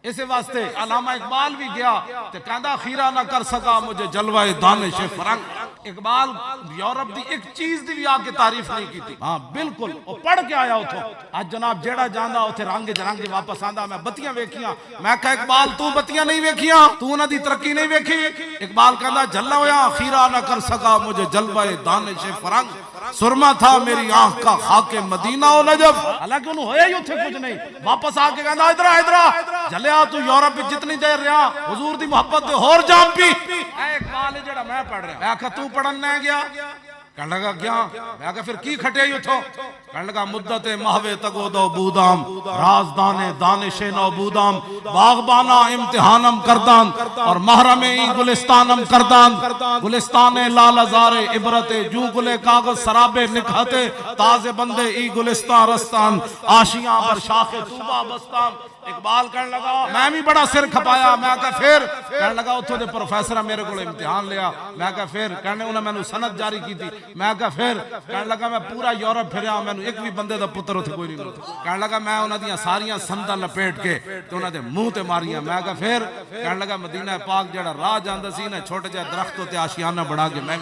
اسے واسطے علامہ اقبال بھی گیا تے کہندا خیرہ نہ کر سکا مجھے جلوہ دانش فرنگ۔ اقبال یورپ دی ایک چیز دی بھی آ کے تعریف نہیں کی تھی۔ ہاں بالکل وہ پڑھ کے آیا اتھوں۔ آج جناب جیڑا جاندا اتھے رنگ جرنگ واپس آندا میں بتیاں ویکھیاں، میں کہا اقبال تو بتیاں نہیں ویکھیاں، تو انہاں دی ترقی نہیں ویکھی؟ اقبال کہندا جھلا ہویا خیرہ نہ کر سکا مجھے جلوہ دانش فرنگ، سرما تھا میری آنکھ کا خاک مدینہ و نجف۔ حالانکہ انہوں ہویا ہی اتھے کچھ نہیں، واپس آ کے کہندا ادھرا جھلیا تو یورپ میں جتنی دیر رہا حضور دی محبت دے اور جام پی۔ اے اقبال ہے جڑا میں پڑھ رہا، میں کہا تو پڑھن نہ گیا؟ کہنے لگا گیا۔ میں کہا پھر کی کھٹے ہی اتھو؟ کہنے لگا مدت مہوے تگو دو بودام، رازدان دانش نو بودام، باغبانہ امتحانم کردان اور محرم ای گلستانم کردان، گلستان لال ازار عبرت جو گلے کاغذ سرابے نکھاتے، تازے بندے ای گلستان رستان، آشیاں بر شاخ طوبہ بستان۔ اقبال کہنے لگا میں بھی بڑا سر کھپایا۔ میں کہا پھر؟ کہنے لگا اتھو دے پروفیسرہ میرے کو امتحان لیا۔ میں کہا پھر؟ کہنے انہوں نے میں سند جاری کی تھی۔ میں کہا پھر؟ کہنے لگا میں پورا یورپ پھریا، میں ایک بھی بندے دا پتر اتھے کوئی نہیں ملتا۔ کہنے لگا میں انہوں نے ساریاں سندہ لپیٹ کے تو انہوں نے منہ تے ماریاں۔ میں کہا پھر؟ کہنے لگا مدینہ پاک جڑا راہ جاندہ سی نا چھوٹے جائے درختوں تے آشیانہ بڑھا کے میں